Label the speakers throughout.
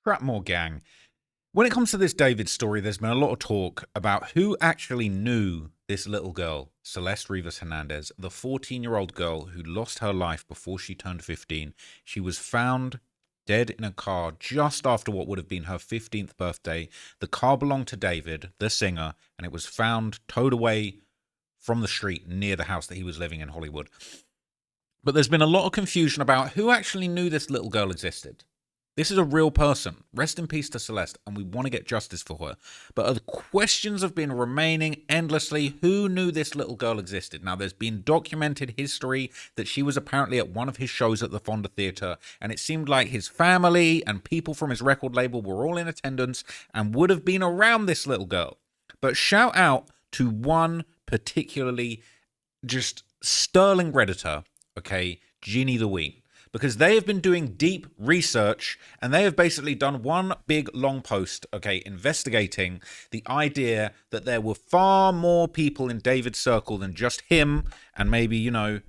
Speaker 1: Trapmore gang. When it comes to this David story, there's been a lot of talk about who actually knew this little girl, Celeste Rivas Hernandez, the 14-year-old girl who lost her life before she turned 15. She was found dead in a car just after what would have been her 15th birthday. The car belonged to David, the singer, and it was found towed away from the street near the house that he was living in Hollywood. But there's been a lot of confusion about who actually knew this little girl existed. This is a real person. Rest in peace to Celeste, and we want to get justice for her. But the questions have been remaining endlessly. Who knew this little girl existed? Now, there's been documented history that she was apparently at one of his shows at the Fonda Theatre, and it seemed like his family and people from his record label were all in attendance and would have been around this little girl. But shout out to one particularly just sterling Redditor, okay, Ginny the Ween. Because they have been doing deep research and they have basically done one big long post, okay, investigating the idea that there were far more people in David's circle than just him and maybe, you know,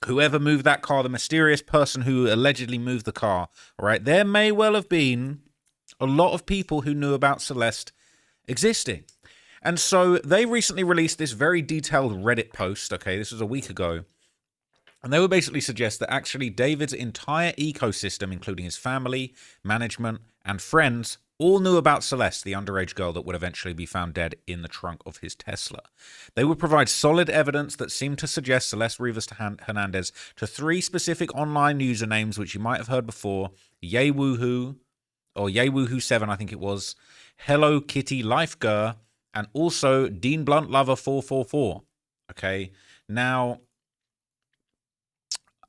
Speaker 1: whoever moved that car, the mysterious person who allegedly moved the car, all right? There may well have been a lot of people who knew about Celeste existing. And so they recently released this very detailed Reddit post, okay, this was a week ago. And they would basically suggest that actually David's entire ecosystem, including his family, management, and friends, all knew about Celeste, the underage girl that would eventually be found dead in the trunk of his Tesla. They would provide solid evidence that seemed to suggest Celeste Rivas Hernandez to three specific online usernames, which you might have heard before: Yaywoohoo, or Yaywoohoo7, I think it was, Hello Kitty Life Girl, and also Dean Blunt Lover 444. Okay, now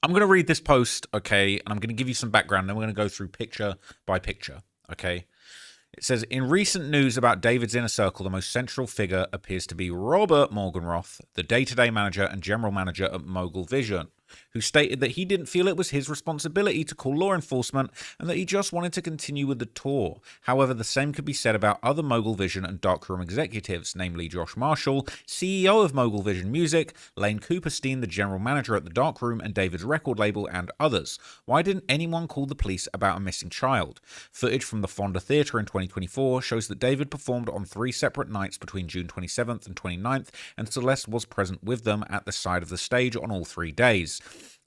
Speaker 1: I'm going to read this post, okay, and I'm going to give you some background, then we're going to go through picture by picture, okay? It says, in recent news about David's inner circle, the most central figure appears to be Robert Morgenroth, the day-to-day manager and general manager at Mogul Vision, who stated that he didn't feel it was his responsibility to call law enforcement and that he just wanted to continue with the tour. However, the same could be said about other Mogul Vision and Darkroom executives, namely Josh Marshall, CEO of Mogul Vision Music, Lane Cooperstein, the general manager at the Darkroom and David's record label, and others. Why didn't anyone call the police about a missing child? Footage from the Fonda Theatre in 2024 shows that David performed on 3 separate nights between June 27th and 29th, and Celeste was present with them at the side of the stage on all 3 days,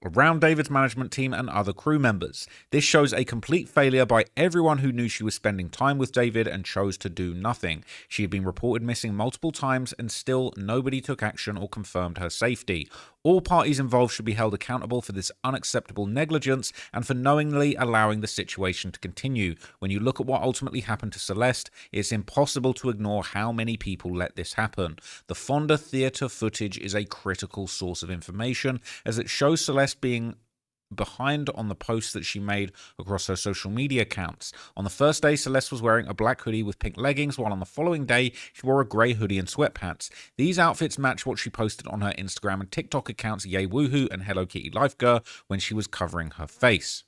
Speaker 1: around David's management team and other crew members. This shows a complete failure by everyone who knew she was spending time with David and chose to do nothing. She had been reported missing multiple times and still nobody took action or confirmed her safety. All parties involved should be held accountable for this unacceptable negligence and for knowingly allowing the situation to continue. When you look at what ultimately happened to Celeste, it's impossible to ignore how many people let this happen. The Fonda Theatre footage is a critical source of information as it shows Celeste being behind on the posts that she made across her social media accounts. On the first day, Celeste was wearing a black hoodie with pink leggings, while on the following day, she wore a grey hoodie and sweatpants. These outfits match what she posted on her Instagram and TikTok accounts Yaywoohoo and Hello Kitty Life Girl when she was covering her face.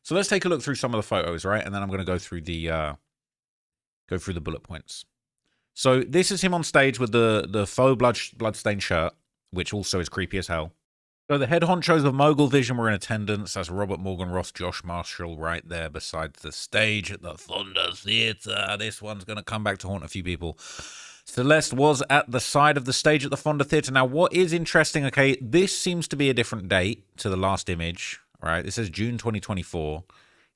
Speaker 1: So let's take a look through some of the photos, right? And then I'm going to go through the bullet points. So this is him on stage with the faux bloodstained shirt, which also is creepy as hell. So the head honchos of Mogul Vision were in attendance. That's Robert Morgenroth, Josh Marshall right there beside the stage at the Fonda Theatre. This one's going to come back to haunt a few people. Celeste was at the side of the stage at the Fonda Theatre. Now, what is interesting, okay, this seems to be a different date to the last image, right? This says June 2024.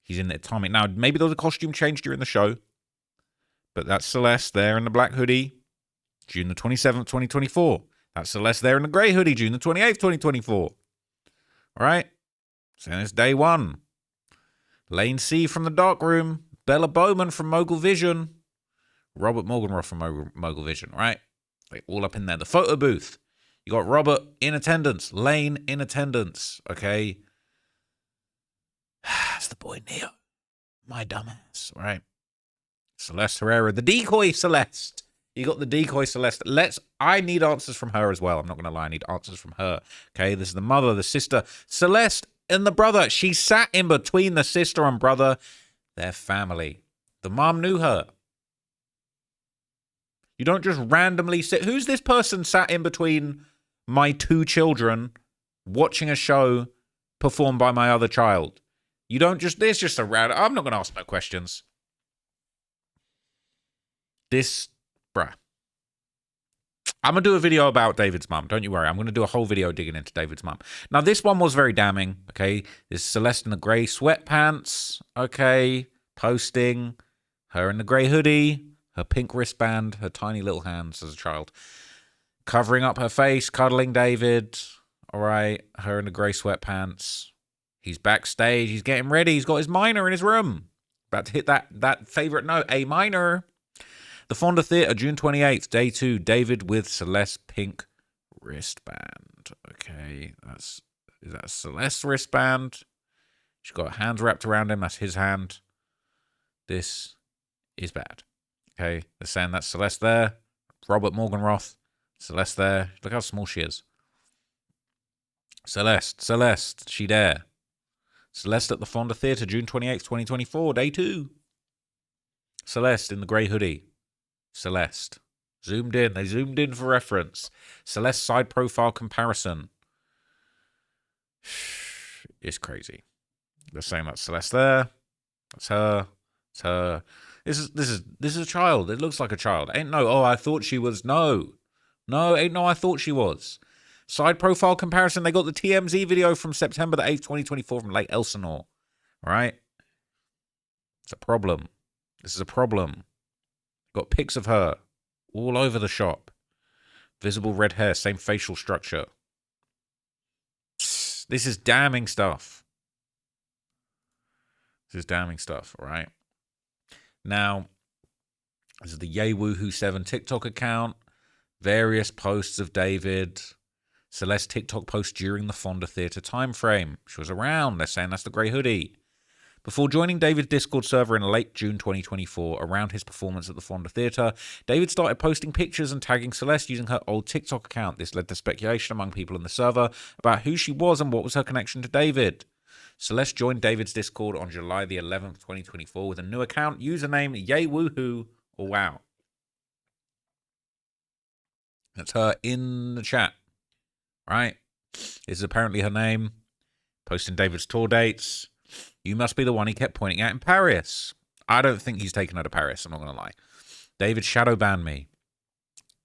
Speaker 1: He's in the atomic. Now, maybe there was a costume change during the show, but that's Celeste there in the black hoodie, June the 27th, 2024. That's Celeste there in the grey hoodie, June the 28th, 2024. All right? So it's day one. Lane C from the Darkroom. Bella Bowman from Mogul Vision. Robert Morgenroth from Mogul Vision, right? They all up in there. The photo booth. You got Robert in attendance. Lane in attendance. Okay? That's the boy Neo. My dumbass, right? Celeste Herrera. The decoy Celeste. You got the decoy Celeste. I need answers from her as well. I'm not going to lie. I need answers from her. Okay, this is the mother, the sister. Celeste and the brother. She sat in between the sister and brother. Their family. The mom knew her. You don't just randomly sit. Who's this person sat in between my 2 children watching a show performed by my other child? You don't just, there's just a random, I'm not going to ask no questions. This, bruh. I'm going to do a video about David's mum. Don't you worry. I'm going to do a whole video digging into David's mum. Now, this one was very damning, okay? This is Celeste in the grey sweatpants, okay? Posting. Her in the grey hoodie. Her pink wristband. Her tiny little hands as a child. Covering up her face. Cuddling David. All right. Her in the grey sweatpants. He's backstage. He's getting ready. He's got his minor in his room. About to hit that favourite note. A minor. The Fonda Theatre, June 28th, day 2. David with Celeste pink wristband. Okay, is that Celeste's wristband? She's got her hands wrapped around him. That's his hand. This is bad. Okay, they're saying that's Celeste there. Robert Morgenroth. Celeste there. Look how small she is. Celeste, she there. Celeste at the Fonda Theatre, June 28th, 2024, day 2. Celeste in the grey hoodie. Celeste. Zoomed in. They zoomed in for reference. Celeste side profile comparison. It's crazy. They're saying that's Celeste there. That's her. It's her. This is a child. It looks like a child. Ain't no, oh, I thought she was. No. No, ain't no, I thought she was. Side profile comparison. They got the TMZ video from September the 8th, 2024 from Lake Elsinore. Right? It's a problem. This is a problem. Got pics of her all over the shop. Visible red hair, same facial structure. This is damning stuff. This is damning stuff, all right? Now, this is the Yay Woohoo 7 TikTok account. Various posts of David. Celeste TikTok post during the Fonda Theatre time frame. She was around. They're saying that's the grey hoodie. Before joining David's Discord server in late June 2024, around his performance at the Fonda Theatre, David started posting pictures and tagging Celeste using her old TikTok account. This led to speculation among people in the server about who she was and what was her connection to David. Celeste joined David's Discord on July the 11th, 2024 with a new account, username Yay Woohoo or Wow. That's her in the chat, right? This is apparently her name. Posting David's tour dates. You must be the one he kept pointing at in Paris. I don't think he's taken her to Paris, I'm not going to lie. David shadow banned me.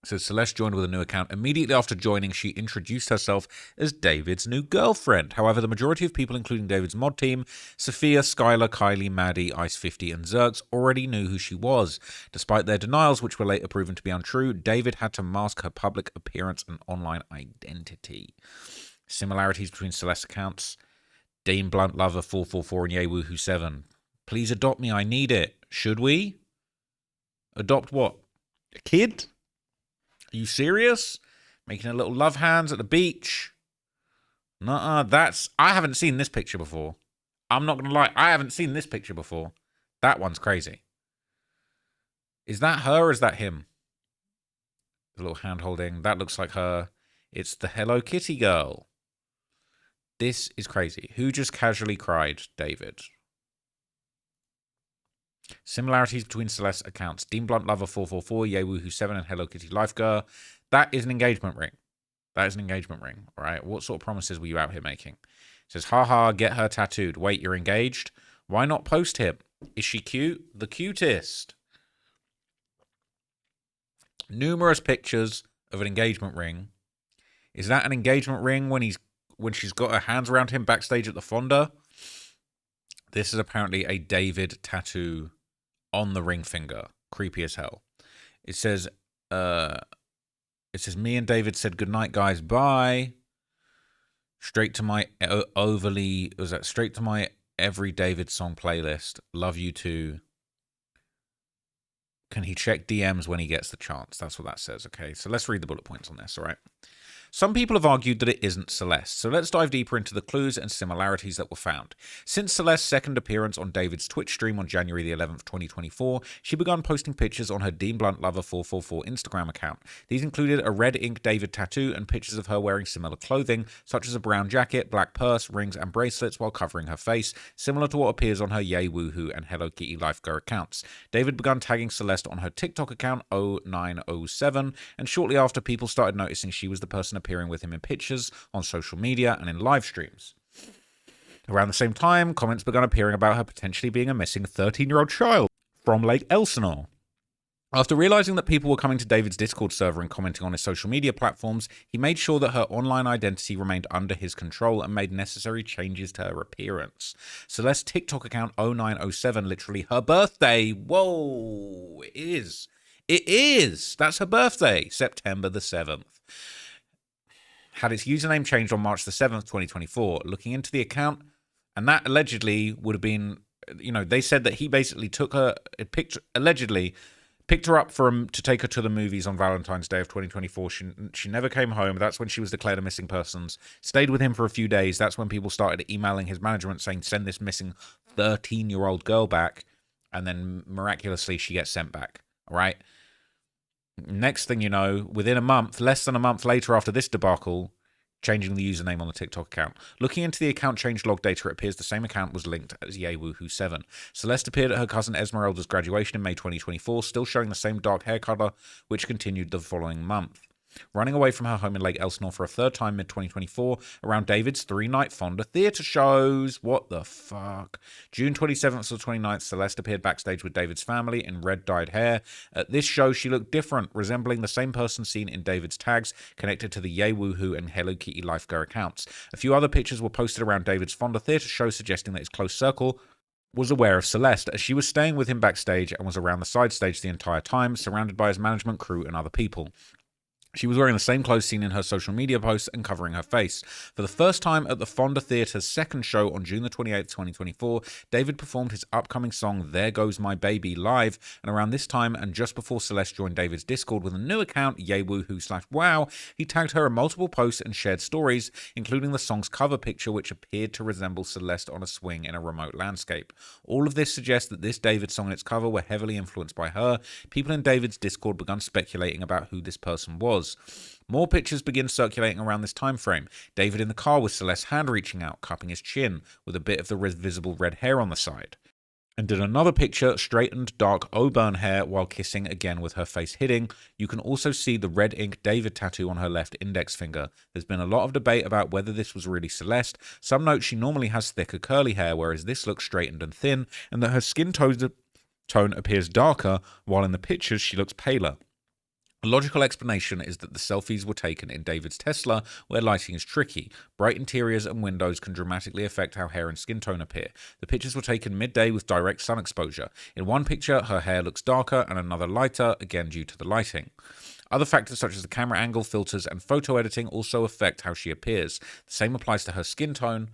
Speaker 1: So Celeste joined with a new account. Immediately after joining, she introduced herself as David's new girlfriend. However, the majority of people, including David's mod team, Sophia, Skylar, Kylie, Maddie, Ice50, and Zerx, already knew who she was. Despite their denials, which were later proven to be untrue, David had to mask her public appearance and online identity. Similarities between Celeste's accounts. Dean Blunt Lover 444 and Yay Woohoo 7. Please adopt me, I need it. Should we? Adopt what? A kid? Are you serious? Making a little love hands at the beach? Nuh-uh, I haven't seen this picture before. I'm not going to lie, I haven't seen this picture before. That one's crazy. Is that her or is that him? A little hand holding. That looks like her. It's the Hello Kitty girl. This is crazy. Who just casually cried? David. Similarities between Celeste's accounts. Dean Blunt Lover 444, Yay Woohoo 7, and Hello Kitty Life Girl. That is an engagement ring. That is an engagement ring. All right. What sort of promises were you out here making? It says, haha, get her tattooed. Wait, you're engaged? Why not post him? Is she cute? The cutest. Numerous pictures of an engagement ring. Is that an engagement ring when she's got her hands around him backstage at the Fonda? This is apparently a David tattoo on the ring finger. Creepy as hell. It says, me and David said goodnight, guys. Bye. Straight to my straight to my every David song playlist. Love you too. Can he check DMs when he gets the chance? That's what that says. Okay, so let's read the bullet points on this. All right. Some people have argued that it isn't Celeste, so let's dive deeper into the clues and similarities that were found. Since Celeste's second appearance on David's Twitch stream on January the 11th, 2024, she began posting pictures on her Dean Blunt Lover 444 Instagram account. These included a red ink David tattoo and pictures of her wearing similar clothing, such as a brown jacket, black purse, rings, and bracelets while covering her face, similar to what appears on her Yay Woohoo and Hello Kitty Life Girl accounts. David began tagging Celeste on her TikTok account 0907, and shortly after, people started noticing she was the person appearing with him in pictures on social media and in live streams. Around the same time, comments began appearing about her potentially being a missing 13-year-old child from Lake Elsinore. After realizing that people were coming to David's Discord server and commenting on his social media platforms, he made sure that her online identity remained under his control and made necessary changes to her appearance. Celeste's TikTok account 0907, literally her birthday. Whoa, it is. It is. That's her birthday, September the 7th. Had its username changed on March the 7th, 2024. Looking into the account, and that allegedly would have been, they said that he basically took her, picked her up to take her to the movies on Valentine's Day of 2024. She never came home. That's when she was declared a missing persons. Stayed with him for a few days. That's when people started emailing his management saying, send this missing 13-year-old girl back. And then miraculously, she gets sent back. All right? Next thing you know, within a month, less than a month later after this debacle, changing the username on the TikTok account. Looking into the account change log data, it appears the same account was linked as YayWoohoo7. Celeste appeared at her cousin Esmeralda's graduation in May 2024, still showing the same dark hair color, which continued the following month. Running away from her home in Lake Elsinore for a third time mid-2024 around David's 3-night Fonda theatre shows. What the fuck? June 27th to 29th, Celeste appeared backstage with David's family in red-dyed hair. At this show, she looked different, resembling the same person seen in David's tags connected to the YayWoohoo and Hello Kitty Lifegirl accounts. A few other pictures were posted around David's Fonda theatre show, suggesting that his close circle was aware of Celeste, as she was staying with him backstage and was around the side stage the entire time, surrounded by his management crew and other people. She was wearing the same clothes seen in her social media posts and covering her face. For the first time at the Fonda Theatre's second show on June the 28th, 2024, David performed his upcoming song There Goes My Baby live, and around this time and just before Celeste joined David's Discord with a new account, YayWoohoo/Wow, he tagged her in multiple posts and shared stories, including the song's cover picture, which appeared to resemble Celeste on a swing in a remote landscape. All of this suggests that this David song and its cover were heavily influenced by her. People in David's Discord began speculating about who this person was. More pictures begin circulating around this time frame. David in the car with Celeste's hand reaching out, cupping his chin, with a bit of the visible red hair on the side. And in another picture, straightened dark auburn hair while kissing again with her face hitting. You can also see the red ink David tattoo on her left index finger. There's been a lot of debate about whether this was really Celeste. Some note she normally has thicker curly hair, whereas this looks straightened and thin, and that her skin tone appears darker, while in the pictures she looks paler. A logical explanation is that the selfies were taken in David's Tesla, where lighting is tricky. Bright interiors and windows can dramatically affect how hair and skin tone appear. The pictures were taken midday with direct sun exposure. In one picture, her hair looks darker and another lighter, again due to the lighting. Other factors such as the camera angle, filters, and photo editing also affect how she appears. The same applies to her skin tone.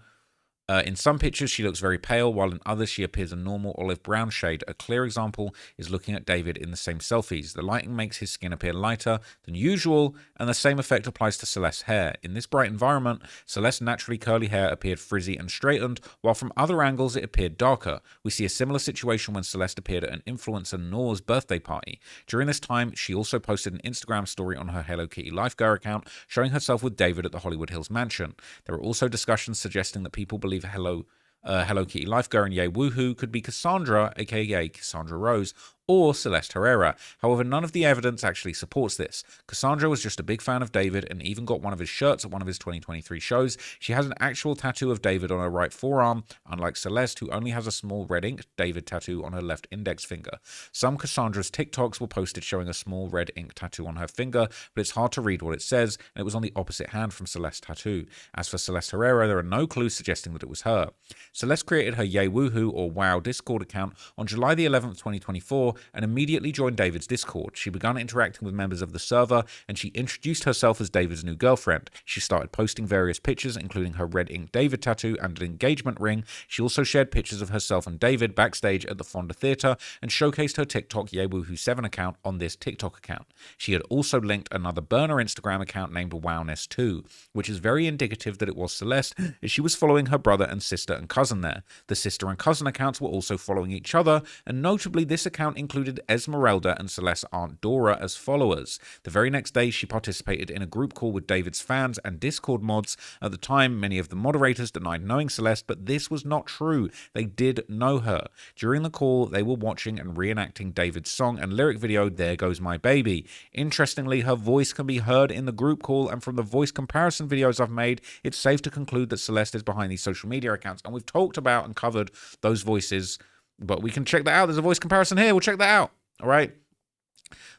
Speaker 1: In some pictures, she looks very pale, while in others, she appears a normal olive brown shade. A clear example is looking at David in the same selfies. The lighting makes his skin appear lighter than usual, and the same effect applies to Celeste's hair. In this bright environment, Celeste's naturally curly hair appeared frizzy and straightened, while from other angles, it appeared darker. We see a similar situation when Celeste appeared at an influencer Noor's birthday party. During this time, she also posted an Instagram story on her Hello Kitty Lifegirl account, showing herself with David at the Hollywood Hills mansion. There are also discussions suggesting that people believe Hello Kitty Lifegirl and YayWoohoo could be Cassandra, aka Cassandra Rose, or Celeste Herrera. However, none of the evidence actually supports this. Cassandra was just a big fan of David and even got one of his shirts at one of his 2023 shows. She has an actual tattoo of David on her right forearm, unlike Celeste, who only has a small red ink David tattoo on her left index finger. Some Cassandra's TikToks were posted showing a small red ink tattoo on her finger, but it's hard to read what it says, and it was on the opposite hand from Celeste's tattoo. As for Celeste Herrera, there are no clues suggesting that it was her. Celeste created her YayWoohoo or Wow Discord account on July the 11th, 2024, and immediately joined David's Discord. She began interacting with members of the server, and she introduced herself as David's new girlfriend. She started posting various pictures, including her red ink David tattoo and an engagement ring. She also shared pictures of herself and David backstage at the Fonda Theatre and showcased her TikTok YayWoohoo7 account on this TikTok account. She had also linked another burner Instagram account named Wowness2, which is very indicative that it was Celeste, as she was following her brother and sister and cousin there. The sister and cousin accounts were also following each other, and notably this account included Esmeralda and Celeste's aunt Dora as followers. The very next day, she participated in a group call with David's fans and Discord mods. At the time, many of the moderators denied knowing Celeste, but this was not true. They did know her. During the call, they were watching and reenacting David's song and lyric video, There Goes My Baby. Interestingly, her voice can be heard in the group call, and from the voice comparison videos I've made, it's safe to conclude that Celeste is behind these social media accounts. And we've talked about and covered those voices, but we can check that out. There's a voice comparison here. We'll check that out. All right.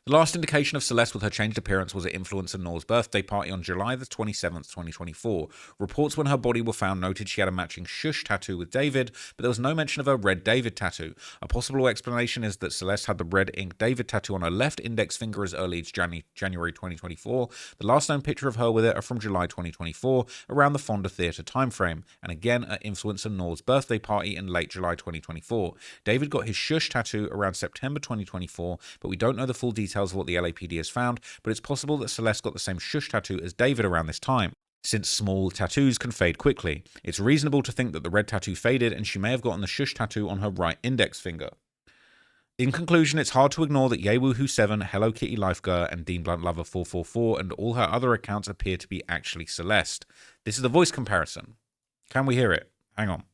Speaker 1: The last indication of Celeste with her changed appearance was at influencer Nor's birthday party on July the 27th, 2024. Reports when her body were found noted she had a matching shush tattoo with David, but there was no mention of her red David tattoo. A possible explanation is that Celeste had the red ink David tattoo on her left index finger as early as January 2024. The last known picture of her with it are from July 2024, around the Fonda Theatre timeframe, and again at influencer Nor's birthday party in late July 2024. David got his shush tattoo around September 2024, but we don't know the full details of what the LAPD has found, but it's possible that Celeste got the same shush tattoo as David around this time, since small tattoos can fade quickly. It's reasonable to think that the red tattoo faded and she may have gotten the shush tattoo on her right index finger. In conclusion, it's hard to ignore that YayWoohoo7, Hello Kitty Life Girl, and Dean Blunt Lover 444 and all her other accounts appear to be actually Celeste. This is the voice comparison. Can we hear it? Hang on.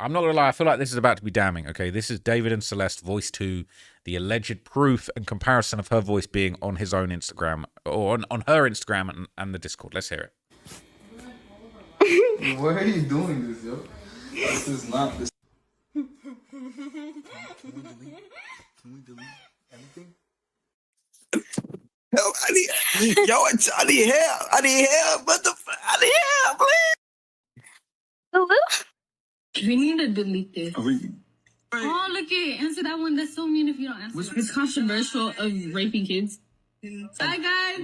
Speaker 1: I'm not going to lie, I feel like this is about to be damning, okay? This is David and Celeste voice 2, the alleged proof and comparison of her voice being on his own Instagram, or on her Instagram and the Discord. Let's hear
Speaker 2: it. Why are you doing this, yo? This is not this. Can we delete anything? Yo, I need help. I need help. What the fuck? I need help, please.
Speaker 3: Hello? We need to delete this. Oh, look it. Answer that one. That's so mean if you don't answer. It's controversial of raping kids. Bye, guys.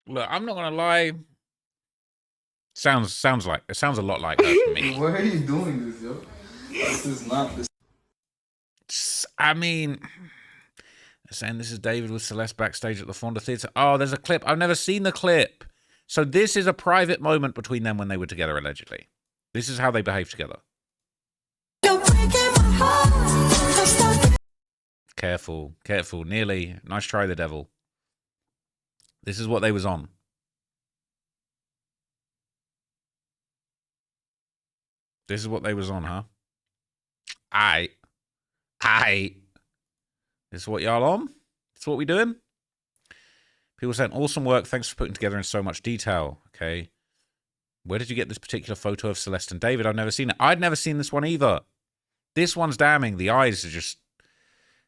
Speaker 1: Look, I'm not going to lie. Sounds a lot like her to me.
Speaker 2: Why are you doing this, yo? This is not this.
Speaker 1: I mean, saying this is David with Celeste backstage at the Fonda Theatre. Oh, there's a clip. I've never seen the clip. So this is a private moment between them when they were together, allegedly. This is how they behaved together. Careful, careful. Nearly. Nice try, the devil. This is what they was on. This is what they was on, huh? Aight. This is what y'all on? This is what we doing? People saying, awesome work. Thanks for putting together in so much detail. Okay. Where did you get this particular photo of Celeste and David? I've never seen it. I'd never seen this one either. This one's damning. The eyes are just...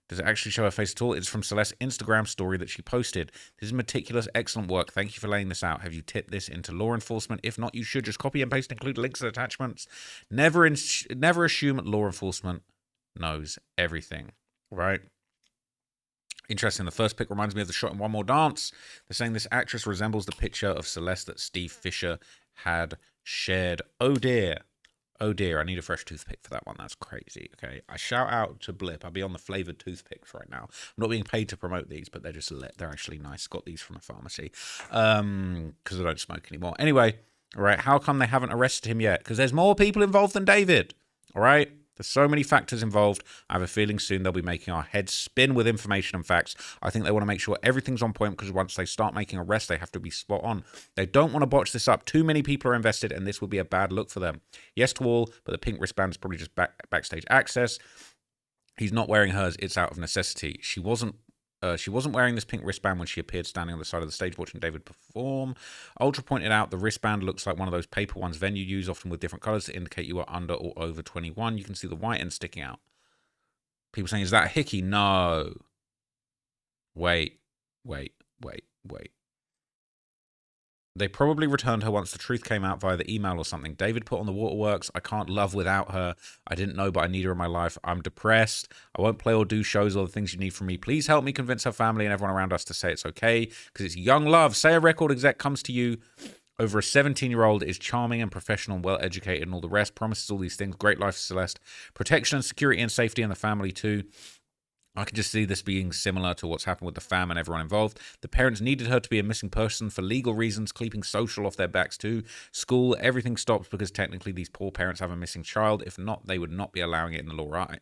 Speaker 1: Does it actually show her face at all? It's from Celeste's Instagram story that she posted. This is meticulous, excellent work. Thank you for laying this out. Have you tipped this into law enforcement? If not, you should just copy and paste, include links and attachments. Never assume law enforcement knows everything, right? Interesting. The first pic reminds me of the shot in One More Dance. They're saying this actress resembles the picture of Celeste that Steve Fisher had shared. Oh dear. Oh dear, I need a fresh toothpick for that one. That's crazy. Okay, I shout out to Blip. I'll be on the flavored toothpicks right now. I'm not being paid to promote these, but they're actually nice. Got these from a pharmacy because I don't smoke anymore. Anyway, all right. How come they haven't arrested him yet? Because there's more people involved than David. All right. There's so many factors involved. I have a feeling soon they'll be making our heads spin with information and facts. I think they want to make sure everything's on point because once they start making arrests, they have to be spot on. They don't want to botch this up. Too many people are invested, and this will be a bad look for them. Yes to all, but the pink wristband is probably just backstage access. He's not wearing hers. It's out of necessity. She wasn't wearing this pink wristband when she appeared standing on the side of the stage watching David perform. Ultra pointed out the wristband looks like one of those paper ones Venue use, often with different colors to indicate you are under or over 21. You can see the white end sticking out. People saying, is that a hickey? No. Wait. They probably returned her once the truth came out via the email or something. David put on the waterworks. I can't love without her. I didn't know, but I need her in my life. I'm depressed. I won't play or do shows or the things you need from me. Please help me convince her family and everyone around us to say it's okay, because it's young love. Say a record exec comes to you over a 17-year-old, is charming and professional and well-educated and all the rest, promises all these things. Great life for Celeste. Protection and security and safety in the family too. I can just see this being similar to what's happened with the fam and everyone involved. The parents needed her to be a missing person for legal reasons, keeping social off their backs too. School, everything stops because technically these poor parents have a missing child. If not, they would not be allowing it in the law, right?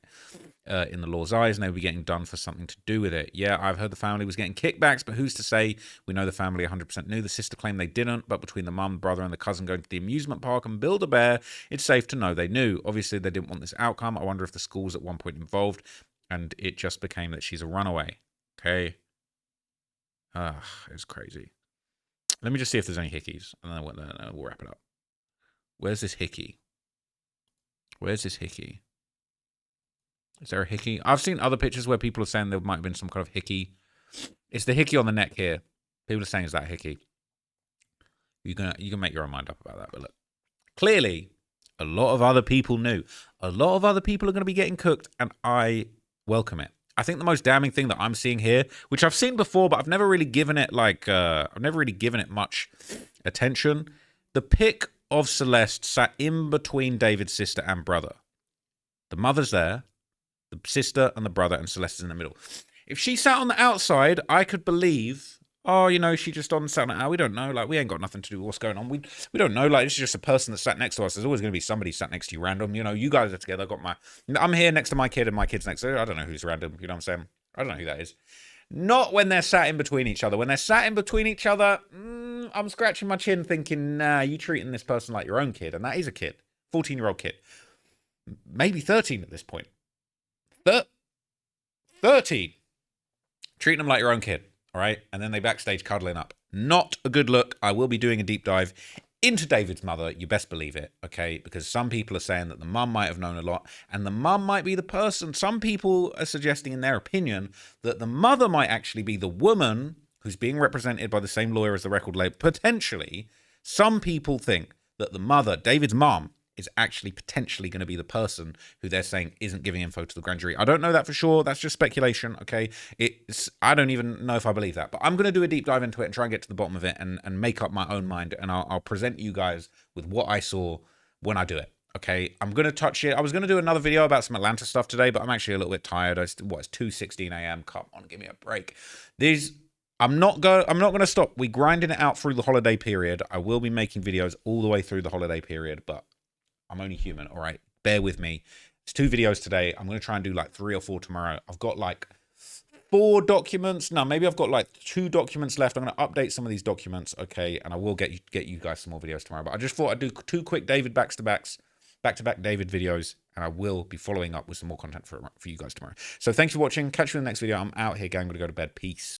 Speaker 1: In the law's eyes, and they would be getting done for something to do with it. Yeah, I've heard the family was getting kickbacks, but who's to say? We know the family 100% knew. The sister claimed they didn't, but between the mum, brother, and the cousin going to the amusement park and Build-A-Bear, it's safe to know they knew. Obviously, they didn't want this outcome. I wonder if the school was at one point involved, and it just became that she's a runaway. Okay. It's crazy. Let me just see if there's any hickeys, and then we'll wrap it up. Where's this hickey? Where's this hickey? Is there a hickey? I've seen other pictures where people are saying there might have been some kind of hickey. It's the hickey on the neck here. People are saying is that hickey. You can make your own mind up about that. But look, clearly, a lot of other people knew. A lot of other people are going to be getting cooked, and I welcome it. I think the most damning thing that I'm seeing here, which I've seen before, but I've never really given it much attention. The pic of Celeste sat in between David's sister and brother. The mother's there. The sister and the brother, and Celeste is in the middle. If she sat on the outside, I could believe, oh, you know, she just sat on the we don't know. Like, we ain't got nothing to do with what's going on. We don't know. Like, this is just a person that sat next to us. There's always going to be somebody sat next to you random. You know, you guys are together. I'm here next to my kid and my kid's next to her. I don't know who's random. You know what I'm saying? I don't know who that is. Not when they're sat in between each other. When they're sat in between each other, I'm scratching my chin thinking, nah, you treating this person like your own kid. And that is a kid. 14-year-old kid. Maybe 13 at this point. 13. Treating them like your own kid, all right? And then they backstage cuddling up. Not a good look. I will be doing a deep dive into David's mother. You best believe it, okay? Because some people are saying that the mum might have known a lot, and the mum might be the person. Some people are suggesting in their opinion that the mother might actually be the woman who's being represented by the same lawyer as the record label. Potentially, some people think that the mother, David's mum, is actually potentially going to be the person who they're saying isn't giving info to the grand jury. I don't know that for sure. That's just speculation, okay? I don't even know if I believe that. But I'm going to do a deep dive into it and try and get to the bottom of it and make up my own mind. And I'll present you guys with what I saw when I do it, okay? I'm going to touch it. I was going to do another video about some Atlanta stuff today, but I'm actually a little bit tired. It's 2:16 a.m. Come on, give me a break. I'm not going to stop. We're grinding it out through the holiday period. I will be making videos all the way through the holiday period, but I'm only human, all right? Bear with me. It's 2 videos today. I'm going to try and do like 3 or 4 tomorrow. I've got like 4 documents. No, maybe I've got like 2 documents left. I'm going to update some of these documents, okay? And I will get you guys some more videos tomorrow. But I just thought I'd do 2 quick David back-to-back David videos, and I will be following up with some more content for you guys tomorrow. So thanks for watching. Catch you in the next video. I'm out here, gang. I'm going to go to bed. Peace.